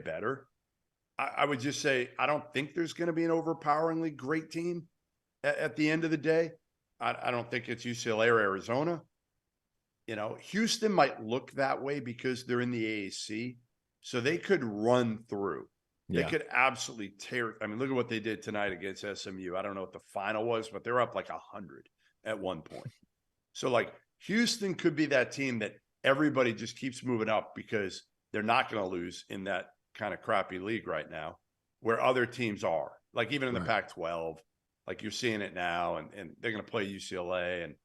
better. I would just say I don't think there's going to be an overpoweringly great team at the end of the day. I don't think it's UCLA or Arizona. Houston might look that way because they're in the AAC, so they could run through. They could absolutely tear. I mean, look at what they did tonight against SMU. I don't know what the final was, but they're up like 100 at one point. So, like, Houston could be that team that everybody just keeps moving up because they're not going to lose in that kind of crappy league right now, where other teams are. Like, even in the Pac-12, like you're seeing it now, and they're going to play UCLA. And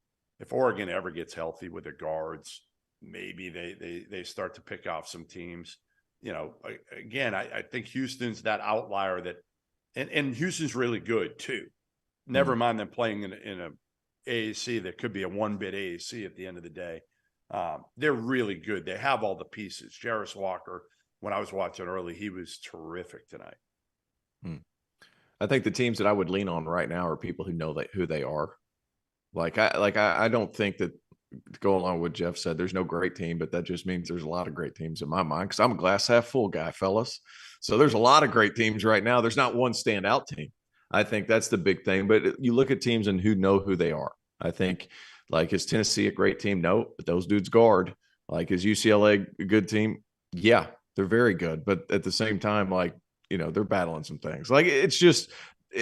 if Oregon ever gets healthy with their guards, maybe they start to pick off some teams. Again, I think Houston's that outlier that, and Houston's really good too. Never mind them playing in a AAC that could be a one-bit AAC at the end of the day. They're really good. They have all the pieces. Jarris Walker, when I was watching early, he was terrific tonight. I think the teams that I would lean on right now are people who know who they are. I don't think that, to go along with what Jeff said, there's no great team, but that just means there's a lot of great teams in my mind, because I'm a glass half full guy, fellas. So there's a lot of great teams right now. There's not one standout team. I think that's the big thing. But you look at teams and who know who they are. I think, like, is Tennessee a great team? No, but those dudes guard. Like, is UCLA a good team? Yeah, they're very good. But at the same time, they're battling some things. Like, it's just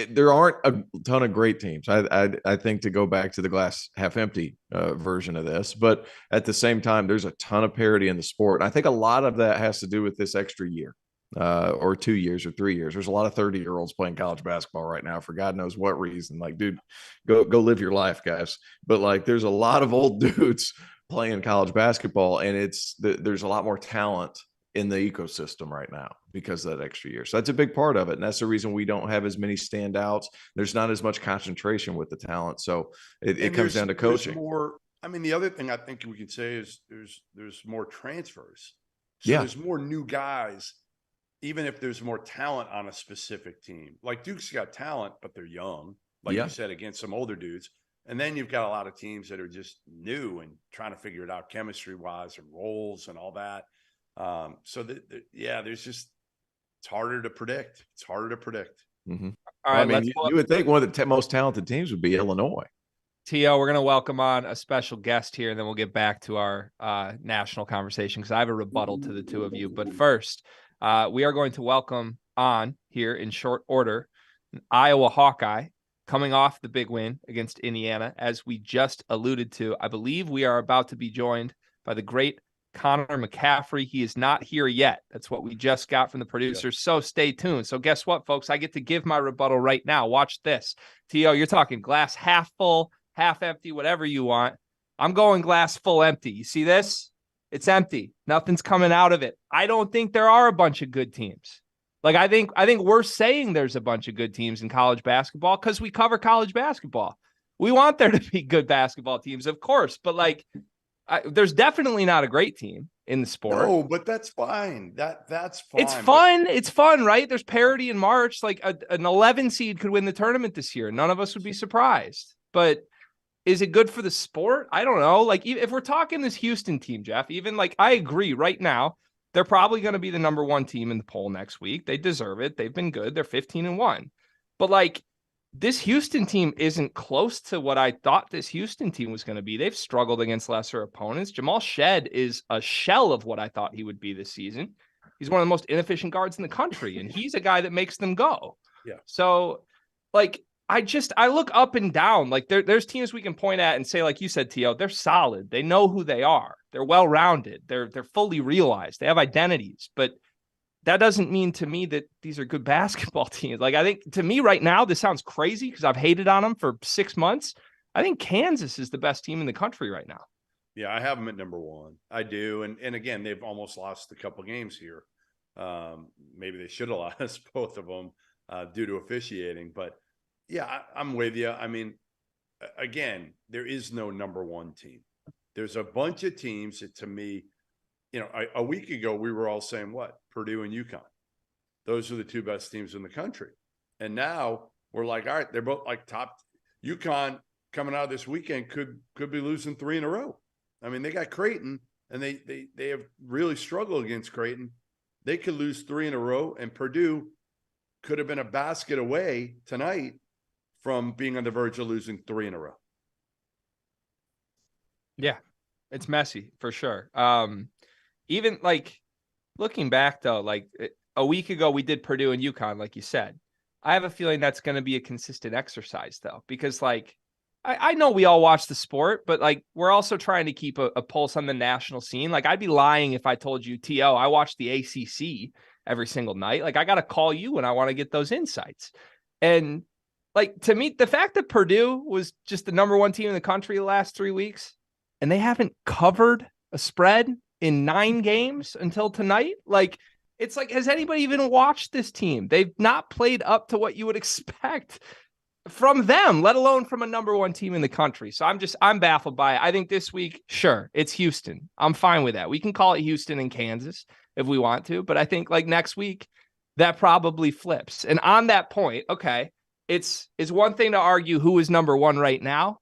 there aren't a ton of great teams. I think, to go back to the glass half empty version of this, but at the same time, there's a ton of parity in the sport. And I think a lot of that has to do with this extra year, or 2 years or 3 years. There's a lot of 30-year-olds playing college basketball right now for God knows what reason. Like, dude, go live your life, guys. But, like, there's a lot of old dudes playing college basketball, and there's a lot more talent in the ecosystem right now because of that extra year. So that's a big part of it. And that's the reason we don't have as many standouts. There's not as much concentration with the talent. So it comes down to coaching. The other thing I think we could say is there's more transfers. So there's more new guys, even if there's more talent on a specific team. Like, Duke's got talent, but they're young, like you said, against some older dudes. And then you've got a lot of teams that are just new and trying to figure it out chemistry-wise and roles and all that. There's just, it's harder to predict. Mm-hmm. All right, you would think one of the most talented teams would be Illinois. T.O., we're going to welcome on a special guest here, and then we'll get back to our national conversation, because I have a rebuttal to the two of you. But first, we are going to welcome on here in short order an Iowa Hawkeye coming off the big win against Indiana. As we just alluded to, I believe we are about to be joined by the great Connor McCaffery. He is not here yet. That's what we just got from the producers. So stay tuned. So guess what, folks? I get to give my rebuttal right now. Watch this. T.O., you're talking glass half full, half empty, whatever you want. I'm going glass full empty. You see this? It's empty. Nothing's coming out of it. I don't think there are a bunch of good teams. Like, I think we're saying there's a bunch of good teams in college basketball because we cover college basketball. We want there to be good basketball teams, of course, but there's definitely not a great team in the sport. No, but that's fine. That's fine. It's fun. It's fun, right? There's parity in March. Like, an 11 seed could win the tournament this year. None of us would be surprised. But is it good for the sport? I don't know. Like, if we're talking this Houston team, Jeff, I agree right now, they're probably going to be the number one team in the poll next week. They deserve it. They've been good. They're 15-1. But this Houston team isn't close to what I thought this Houston team was going to be. They've struggled against lesser opponents. Jamal Shead is a shell of what I thought he would be this season. He's one of the most inefficient guards in the country, and he's a guy that makes them go. Yeah. So, I look up and down. There's teams we can point at and say, like you said, T.O., they're solid. They know who they are. They're well-rounded. They're fully realized. They have identities. But that doesn't mean to me that these are good basketball teams. I think, to me right now, this sounds crazy because I've hated on them for 6 months. I think Kansas is the best team in the country right now. Yeah, I have them at number one. I do. And again, they've almost lost a couple games here. Maybe they should have lost both of them due to officiating. But yeah, I'm with you. Again, there is no number one team. There's a bunch of teams that, to me, a week ago, we were all saying what? Purdue and UConn. Those are the two best teams in the country. And now we're like, all right, they're both top. UConn coming out of this weekend could be losing 3 in a row. They got Creighton, and they have really struggled against Creighton. They could lose 3 in a row, and Purdue could have been a basket away tonight from being on the verge of losing 3 in a row. Yeah, it's messy for sure. Even like looking back though, like a week ago we did Purdue and UConn, like you said. I have a feeling that's going to be a consistent exercise though, because like I know we all watch the sport, but like we're also trying to keep a pulse on the national scene. Like I'd be lying if I told you, T.O., I watch the ACC every single night. Like I got to call you when I want to get those insights. And like to me, the fact that Purdue was just the number 1 team in the country the last 3 weeks and they haven't covered a spread in 9 games until tonight, like it's like, has anybody even watched this team? They've not played up to what you would expect from them, let alone from a number 1 team in the country. So I'm baffled by it. I think this week, sure, it's Houston. I'm fine with that. We can call it Houston and Kansas if we want to, but I think like next week that probably flips. And on that point, okay, it's one thing to argue who is number 1 right now.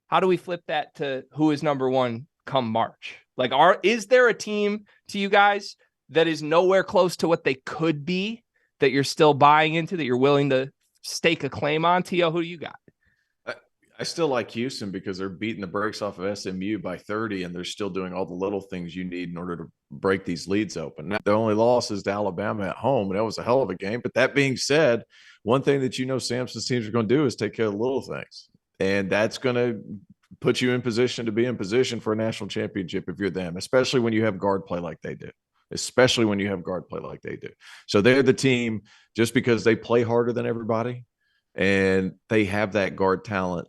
How do we flip that to who is number 1 come March? Like, is there a team to you guys that is nowhere close to what they could be that you're still buying into, that you're willing to stake a claim on? T.O., who do you got? I still like Houston because they're beating the brakes off of SMU by 30, and they're still doing all the little things you need in order to break these leads open. Now, the only loss is to Alabama at home, and that was a hell of a game. But that being said, one thing that Sampson's teams are going to do is take care of the little things, and that's going to put you in position to be in position for a national championship if you're them, especially when you have guard play like they do. So they're the team just because they play harder than everybody and they have that guard talent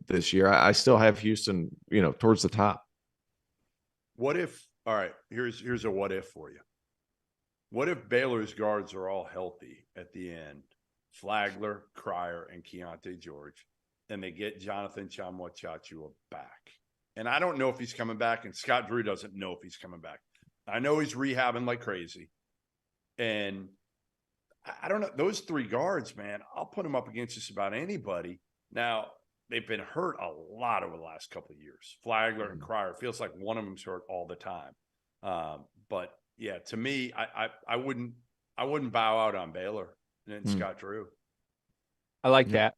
this year. I still have Houston, towards the top. What if, all right, here's a what if for you. What if Baylor's guards are all healthy at the end? Flagler, Cryer, and Keontae George, and they get Jonathan Tchamwa-Tchatchoua back. And I don't know if he's coming back, and Scott Drew doesn't know if he's coming back. I know he's rehabbing like crazy. And I don't know. Those 3 guards, man, I'll put them up against just about anybody. Now, they've been hurt a lot over the last couple of years. Flagler and Cryer, feels like one of them's hurt all the time. But yeah, to me, I wouldn't bow out on Baylor and Scott Drew. I like that.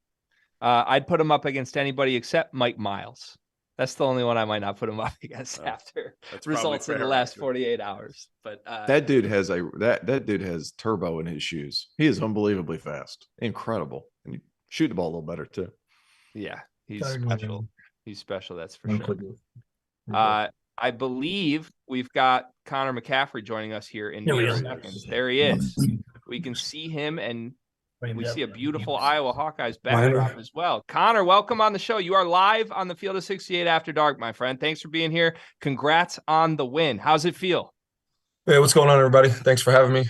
I'd put him up against anybody except Mike Miles. That's the only one I might not put him up against after results in the last 48 hours. But that dude has that dude has turbo in his shoes. He is unbelievably fast, incredible, and he shoot the ball a little better too. Yeah, he's special. He's special. That's for sure. I believe we've got Connor McCaffery joining us here in mere seconds. There he is. We can see him, and we see a beautiful Iowa Hawkeyes backdrop as well. Connor, welcome on the show. You are live on the Field of 68 After Dark, my friend. Thanks for being here. Congrats on the win. How's it feel? Hey, what's going on, everybody? Thanks for having me.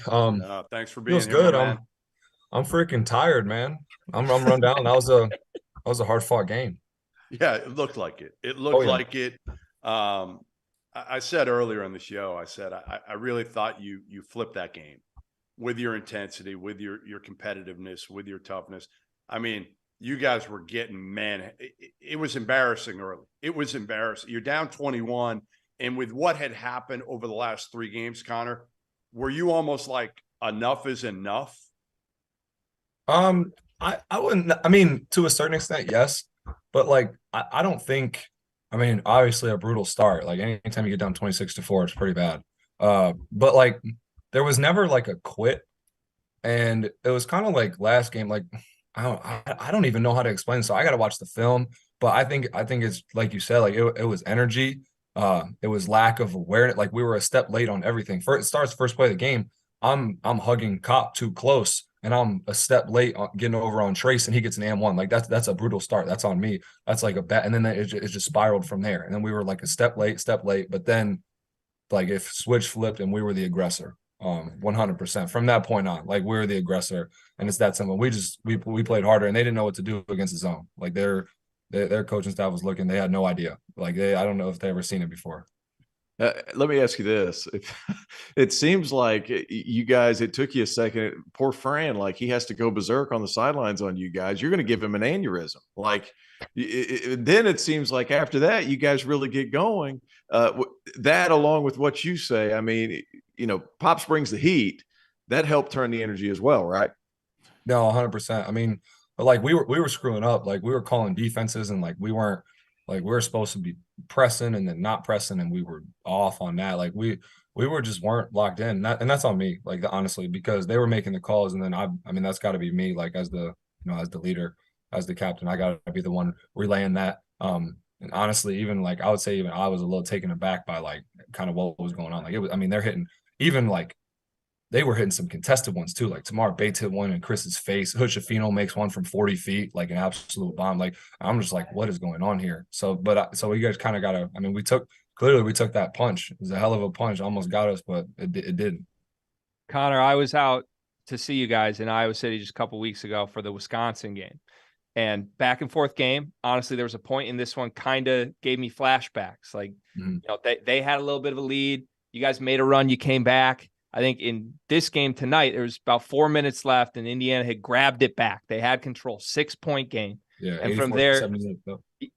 Thanks for being here. Feels good. I'm freaking tired, man. I'm run down. That was a hard fought game. Yeah, it looked like it. It looked like it. I said earlier on the show, I really thought you flipped that game with your intensity, with your competitiveness, with your toughness. I mean, you guys were getting, man, it was embarrassing early. It was embarrassing. You're down 21. And with what had happened over the last 3 games, Connor, were you almost like enough is enough? I wouldn't, I mean, to a certain extent, yes. But like, I don't think, I mean, obviously a brutal start. Like anytime you get down 26-4, it's pretty bad. But like, there was never like a quit. And it was kind of like last game, like, I don't even know how to explain. So I got to watch the film. But I think it's like you said, like it was energy. It was lack of awareness. Like we were a step late on everything. First, it starts first play of the game. I'm hugging Cop too close, and I'm a step late on getting over on Trace, and he gets an M1. Like that's a brutal start. That's on me. That's like a bet. And then it just spiraled from there. And then we were like a step late. But then, like if switch flipped and we were the aggressor, 100% from that point on. Like we were the aggressor, and it's that simple. We played harder, and they didn't know what to do against the zone. Like their coaching staff was looking. They had no idea. Like I don't know if they ever seen it before. Let me ask you this. It seems like you guys, it took you a second. Poor Fran, like he has to go berserk on the sidelines on you guys. You're going to give him an aneurysm. Like then it seems like after that, you guys really get going. That along with what you say, I mean, Pops brings the heat. That helped turn the energy as well, right? No, 100%. I mean, like we were screwing up. Like we were calling defenses, and like we weren't, like we were supposed to be pressing and then not pressing, and we were off on that. Like we were just weren't locked in. And that's on me, like honestly, because they were making the calls, and then I mean that's got to be me, like as the as the leader, as the captain, I got to be the one relaying that. And honestly, even like I would say, even I was a little taken aback by like kind of what was going on. Like it was, I mean, they're hitting even like they were hitting some contested ones too. Like Tamar Bates hit one in Chris's face. Hood makes one from 40 feet, like an absolute bomb. Like I'm just like, what is going on here? So, so you guys kind of got to. I mean, we took that punch. It was a hell of a punch. Almost got us, but it didn't. Connor, I was out to see you guys in Iowa City just a couple weeks ago for the Wisconsin game, and back and forth game. Honestly, there was a point in this one kind of gave me flashbacks. Like they had a little bit of a lead. You guys made a run. You came back. I think in this game tonight, there was about 4 minutes left, and Indiana had grabbed it back. They had control, 6-point game. Yeah, and from there,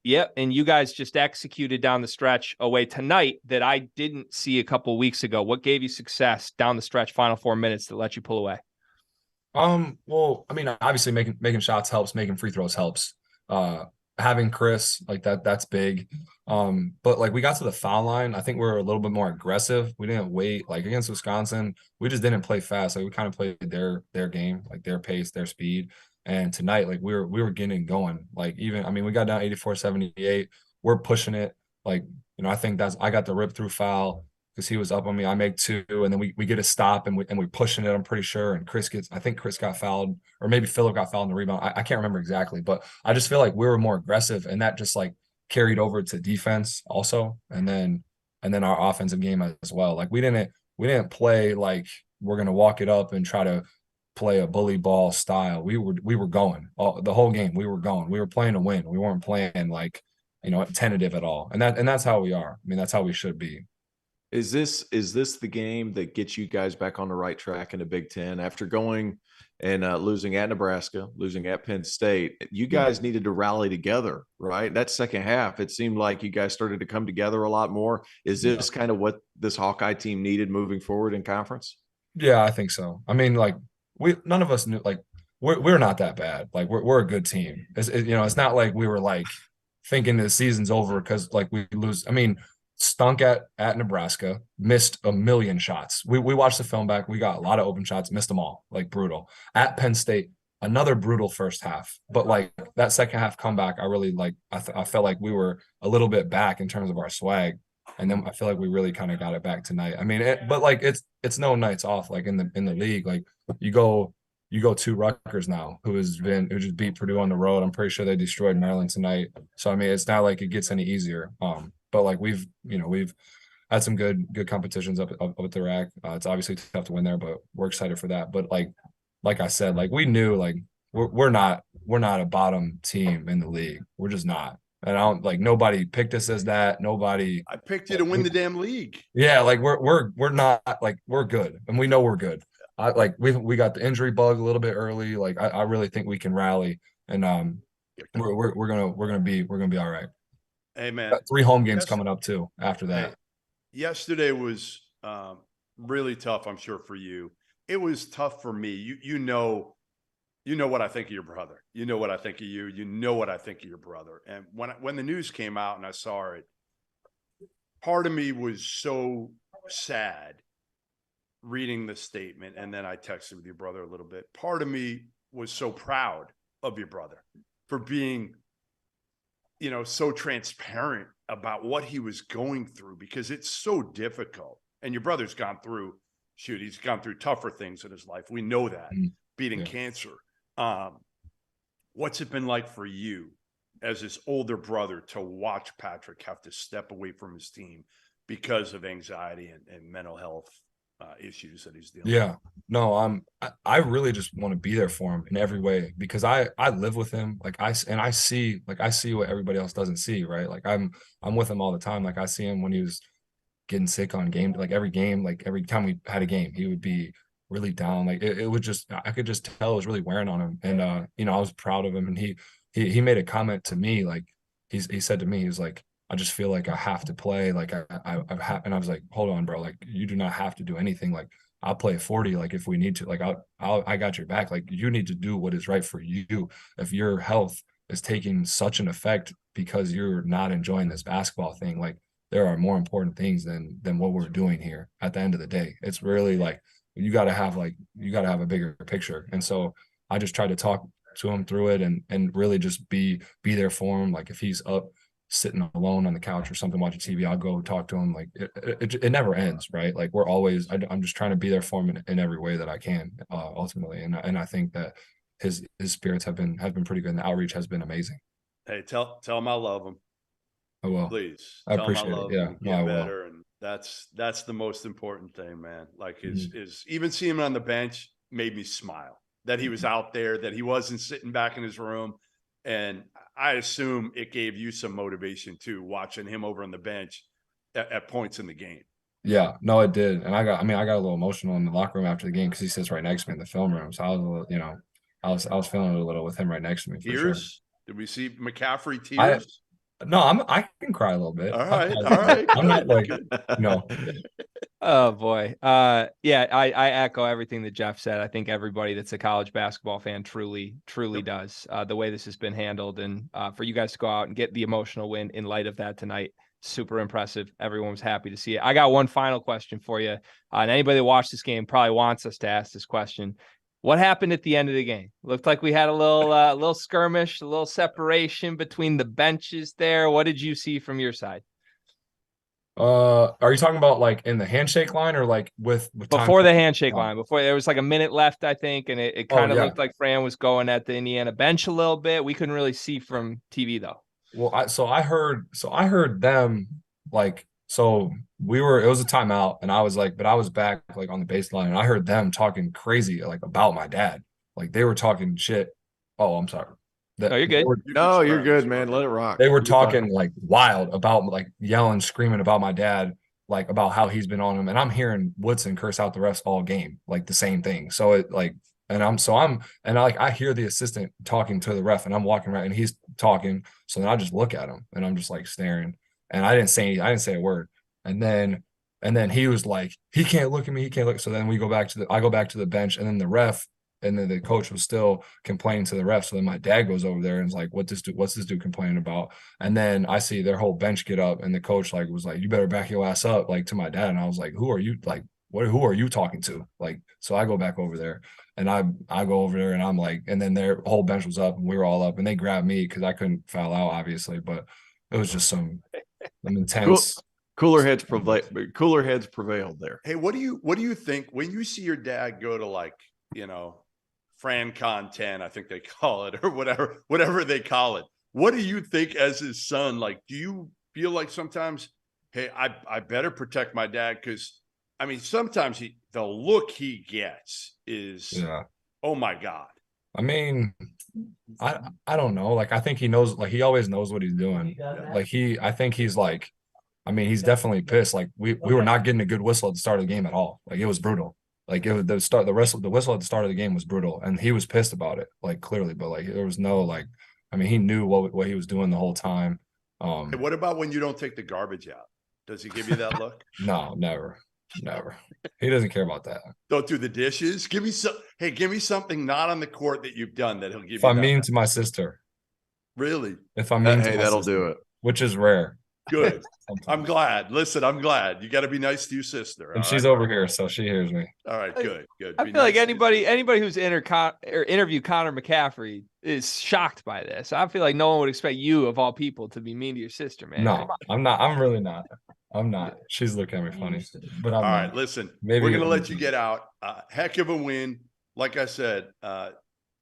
yep. And you guys just executed down the stretch away tonight that I didn't see a couple weeks ago. What gave you success down the stretch, final 4 minutes that let you pull away? Well, I mean, obviously making shots helps, making free throws helps. Having Chris like that's big. But like we got to the foul line, I think we were a little bit more aggressive. We didn't wait. Like against Wisconsin, we just didn't play fast. Like we kind of played their game, like their pace, their speed. And tonight, like we were getting going. Like even, I mean, we got down 84-78. We're pushing it. Like, I think I got the rip through foul because he was up on me. I make two, and then we get a stop, and we're pushing it, I'm pretty sure. And I think Chris got fouled, or maybe Phillip got fouled in the rebound. I can't remember exactly, but I just feel like we were more aggressive, and that just like carried over to defense also, and then our offensive game as well. Like we didn't play like we're gonna walk it up and try to play a bully ball style. We were going the whole game. We were going. We were playing to win. We weren't playing like tentative at all. And that's how we are. I mean, that's how we should be. Is this the game that gets you guys back on the right track in the Big Ten after going and losing at Nebraska, losing at Penn State? You guys needed to rally together, right? That second half, it seemed like you guys started to come together a lot more. Is this kind of what this Hawkeye team needed moving forward in conference? Yeah, I think so. I mean, like none of us knew, like we're not that bad. Like we're a good team. It's not like we were like thinking the season's over because like we lose. I mean, stunk at Nebraska, missed a million shots. We watched the film back. We got a lot of open shots, missed them all, like brutal. At Penn State, another brutal first half. But like that second half comeback, I really like. I felt like we were a little bit back in terms of our swag, and then I feel like we really kind of got it back tonight. I mean, but like it's no nights off. Like in the league, like you go to Rutgers now, who just beat Purdue on the road. I'm pretty sure they destroyed Maryland tonight. So I mean, it's not like it gets any easier. But like we've had some good competitions up at the rack. It's obviously tough to win there, but we're excited for that. But like I said, like we knew like we're not a bottom team in the league. We're just not. And I don't like nobody picked us as that. Nobody. I picked you to win the damn league. Yeah, like we're not like we're good, and we know we're good. We got the injury bug a little bit early. Like I really think we can rally, and we're gonna be all right. Hey man, got 3 home games coming up too after that. Yesterday was really tough, I'm sure, for you. It was tough for me. You know what I think of your brother. You know what I think of you. You know what I think of your brother. And when the news came out and I saw it, part of me was so sad reading the statement. And then I texted with your brother a little bit. Part of me was so proud of your brother for being so transparent about what he was going through, because it's so difficult. And your brother's gone through, he's gone through tougher things in his life. We know that, beating cancer. What's it been like for you as his older brother to watch Patrick have to step away from his team because of anxiety and mental health issues that he's dealing with? Yeah, no, I really just want to be there for him in every way, because I live with him. Like I see what everybody else doesn't see, right? Like I'm with him all the time. Like I see him when he was getting sick on game, like every game, like every time we had a game, he would be really down. Like it would just, I could just tell it was really wearing on him. And I was proud of him. And he made a comment to me, like he said to me, he was like, I just feel like I have to play. Like I've had, and I was like, hold on, bro. Like you do not have to do anything. Like I'll play 40. Like if we need to, like I got your back. Like you need to do what is right for you. If your health is taking such an effect because you're not enjoying this basketball thing, like there are more important things than what we're doing here at the end of the day. It's really like you got to have a bigger picture. And so I just try to talk to him through it and really just be there for him. Like if he's up sitting alone on the couch or something watching TV, I'll go talk to him. Like it never ends, right? Like we're always, I'm just trying to be there for him in every way that I can, ultimately. And I think that his spirits have been pretty good, and the outreach has been amazing. Hey, tell him I love him. Oh well, Please I tell him I appreciate it. love Yeah, him. no, I Get will. better, and that's the most important thing, man. Like is even seeing him on the bench made me smile. That he was out there, that he wasn't sitting back in his room. And I assume it gave you some motivation too, watching him over on the bench at points in the game. Yeah, no, it did. And I got a little emotional in the locker room after the game because he sits right next to me in the film room. So I was a little, I was feeling it a little with him right next to me for sure. Tears? Did we see McCaffery tears? I can cry a little bit. All right. I'm not like, Oh boy. Yeah, I echo everything that Jeff said. I think everybody that's a college basketball fan truly does. The way this has been handled, and for you guys to go out and get the emotional win in light of that tonight, super impressive. Everyone was happy to see it. I got one final question for you. And anybody that watched this game probably wants us to ask this question. What happened at the end of the game? Looked like we had a little skirmish, a little separation between the benches there. What did you see from your side? Are you talking about like in the handshake line or like with before time? the handshake line? Before there was like a minute left, I think, and it kind of looked like Fran was going at the Indiana bench a little bit. We couldn't really see from TV though. Well, I heard them like, so it was a timeout and I was like, but I was back like on the baseline and I heard them talking crazy like about my dad. Like they were talking shit. Oh, I'm sorry. No, you're good. No, you're good, man. Let it rock. They were talking like wild about like yelling, screaming about my dad, like about how he's been on him. And I'm hearing Woodson curse out the refs all game, like the same thing. So it like, and I hear the assistant talking to the ref and I'm walking around and he's talking. So then I just look at him and I'm just like staring and I didn't say a word. And then he was like, he can't look at me. He can't look. So then I go back to the bench and then the ref, and then the coach was still complaining to the ref. So then my dad goes over there and is like, what's this dude complaining about? And then I see their whole bench get up and the coach like was like, you better back your ass up, like to my dad. And I was like, who are you? Like, who are you talking to? Like, so I go back over there and I go over there and I'm like, and then their whole bench was up and we were all up and they grabbed me because I couldn't foul out, obviously, but it was just some intense. Cooler heads prevailed there. Hey, what do you think when you see your dad go to like, FranCon 10, I think they call it, or whatever they call it. What do you think as his son? Like, do you feel like sometimes, hey, I better protect my dad? Because I mean, sometimes the look he gets is, oh my God. I mean, I don't know. Like, I think he knows, like he always knows what he's doing. Like I think he's like, I mean, he's definitely pissed. Like we were not getting a good whistle at the start of the game at all. Like it was brutal. Like it was the whistle at the start of the game was brutal, and he was pissed about it, like clearly. But like there was no like, I mean, he knew what he was doing the whole time. Hey, what about when you don't take the garbage out? Does he give you that look? No, never. He doesn't care about that. Don't do the dishes. Give me something not on the court that you've done that he'll give you. If I'm mean to my sister, really? If I'm mean, hey, that'll do it. Which is rare. Good. I'm glad. Listen, I'm glad. You got to be nice to your sister. And she's over here, so she hears me. All right, good. I feel like anybody who's interviewed Connor McCaffery is shocked by this. I feel like no one would expect you, of all people, to be mean to your sister, man. No, I'm not. I'm really not. I'm not. She's looking at me funny. But I'm all not. right, listen. We're going to let you get out. Heck of a win. Like I said,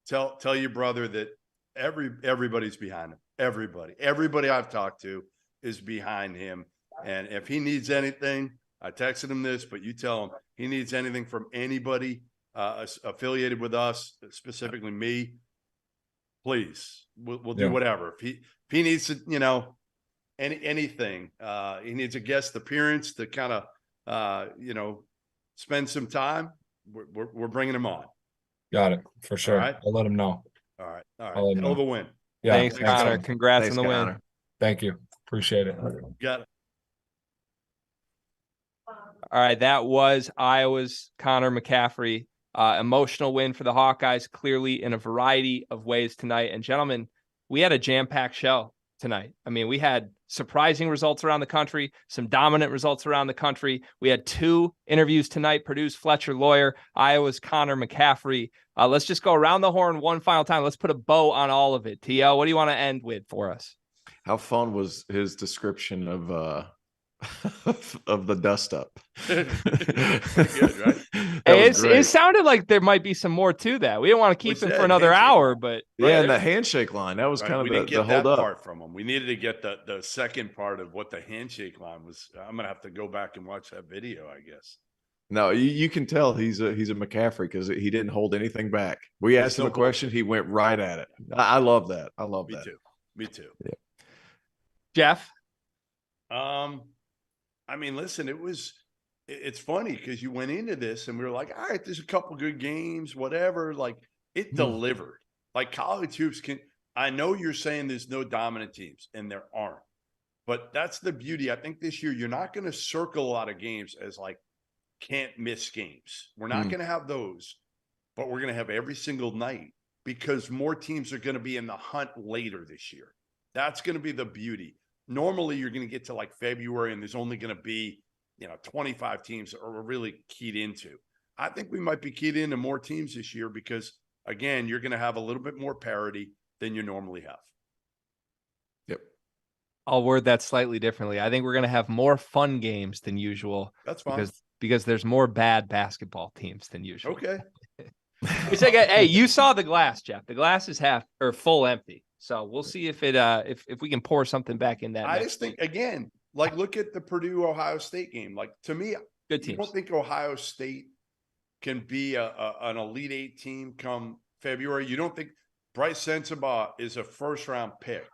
tell your brother that everybody's behind him. Everybody I've talked to is behind him. And if he needs anything, I texted him this, but you tell him he needs anything from anybody affiliated with us, specifically me, please, we'll do whatever. If he needs to, anything. He needs a guest appearance to kind of, spend some time. We're bringing him on. Got it for sure. right. I'll let him know. All right. I'll let him Hell of know. a win. Yeah. Thanks, thanks, Connor. Connor. Congrats Thanks, on the win. Connor. Thank you. Appreciate it. Got it. All right, that was Iowa's Connor McCaffery. Emotional win for the Hawkeyes, clearly in a variety of ways tonight. And gentlemen, we had a jam-packed show tonight. I mean, we had surprising results around the country, some dominant results around the country. We had 2 interviews tonight, Purdue's Fletcher Lawyer, Iowa's Connor McCaffery. Let's just go around the horn one final time. Let's put a bow on all of it. T.O., what do you want to end with for us? How fun was his description of of the dust up? Pretty good, right? It sounded like there might be some more to that. We didn't want to keep him for another hour, but yeah, and the handshake line, that was Right, kind we of didn't the get hold that up part from him. We needed to get the second part of what the handshake line was. I'm gonna have to go back and watch that video, I guess. No, you can tell he's a McCaffery because he didn't hold anything back. We asked him a question, he went right at it. I love that. I love that. Me too. Yeah. Jeff? I mean, listen, it's funny because you went into this and we were like, all right, there's a couple good games, whatever. Like it delivered. Like college hoops I know you're saying there's no dominant teams, and there aren't. But that's the beauty. I think this year you're not going to circle a lot of games as like can't miss games. We're not going to have those, but we're going to have every single night because more teams are going to be in the hunt later this year. That's going to be the beauty. Normally you're going to get to like February and there's only going to be, 25 teams that are really keyed into. I think we might be keyed into more teams this year because again, you're going to have a little bit more parity than you normally have. Yep. I'll word that slightly differently. I think we're going to have more fun games than usual. That's fine. Because there's more bad basketball teams than usual. Okay. It's like, hey, you saw the glass, Jeff. The glass is half or full empty. So we'll see if it if we can pour something back in that. I just think again, like look at the Purdue Ohio State game. Like to me, good teams. You don't think Ohio State can be an Elite 8 team come February? You don't think Bryce Sensabaugh is a first round pick?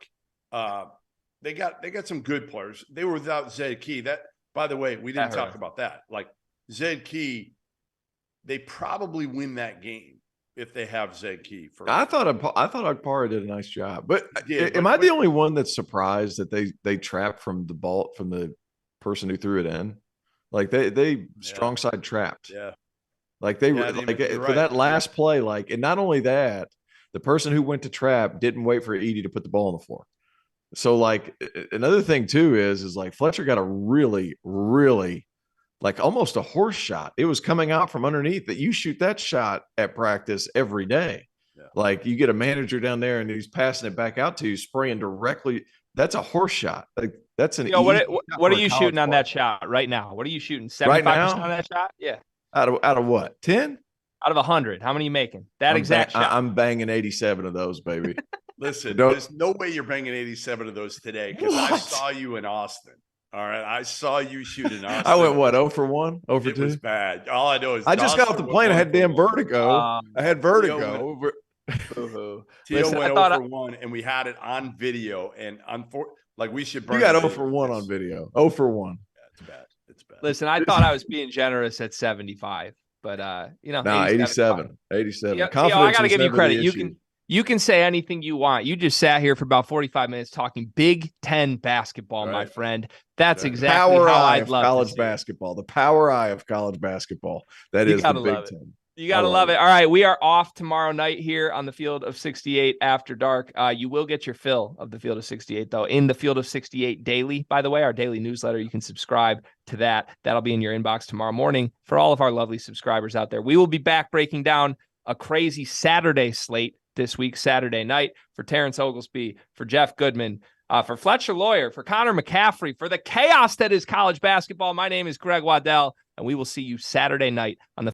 They got some good players. They were without Zed Key. That, by the way, we didn't talk about that. Like Zed Key, they probably win that game if they have Zed Key. I thought Agpara did a nice job, but am I the only one that's surprised that they trapped from the ball from the person who threw it in? Like they strong side trapped. Yeah. Like for that last play, like, and not only that, the person who went to trap didn't wait for Edey to put the ball on the floor. So like another thing too is like Fletcher got a really, really like almost a horse shot. It was coming out from underneath that you shoot that shot at practice every day. Yeah. Like you get a manager down there and he's passing it back out to you, spraying directly. That's a horse shot. Like that's an. What are you shooting on that shot right now? What are you shooting? 75% on that shot? Yeah. Out of what? 10? Out of 100. How many are you making? That exact shot. I'm banging 87 of those, baby. Listen, there's no way you're banging 87 of those today because I saw you in Austin. All right, I saw you shoot in Austin. I went what, 0 for 1, 0 for 2? It was bad. All I know is I just got off the plane. I had damn vertigo. I had vertigo. Tio went 0 for 1, and we had it on video. And like we should. You got 0 for 1 on video. 0 for 1. Yeah, it's bad. It's bad. Listen, I thought I was being generous at 75, but 87. 87. Yeah, I got to give you credit. You can say anything you want. You just sat here for about 45 minutes talking Big Ten basketball, my friend. That's exactly how I'd love college basketball. The power eye of college basketball. That is the Big Ten. You got to love it. All right, we are off tomorrow night here on the Field of 68 after dark. You will get your fill of the Field of 68, though, in the Field of 68 daily, by the way, our daily newsletter. You can subscribe to that. That'll be in your inbox tomorrow morning for all of our lovely subscribers out there. We will be back breaking down a crazy Saturday slate this week, Saturday night, for Terrence Oglesby, for Jeff Goodman, for Fletcher Lawyer, for Connor McCaffery, for the chaos that is college basketball. My name is Greg Waddell, and we will see you Saturday night on the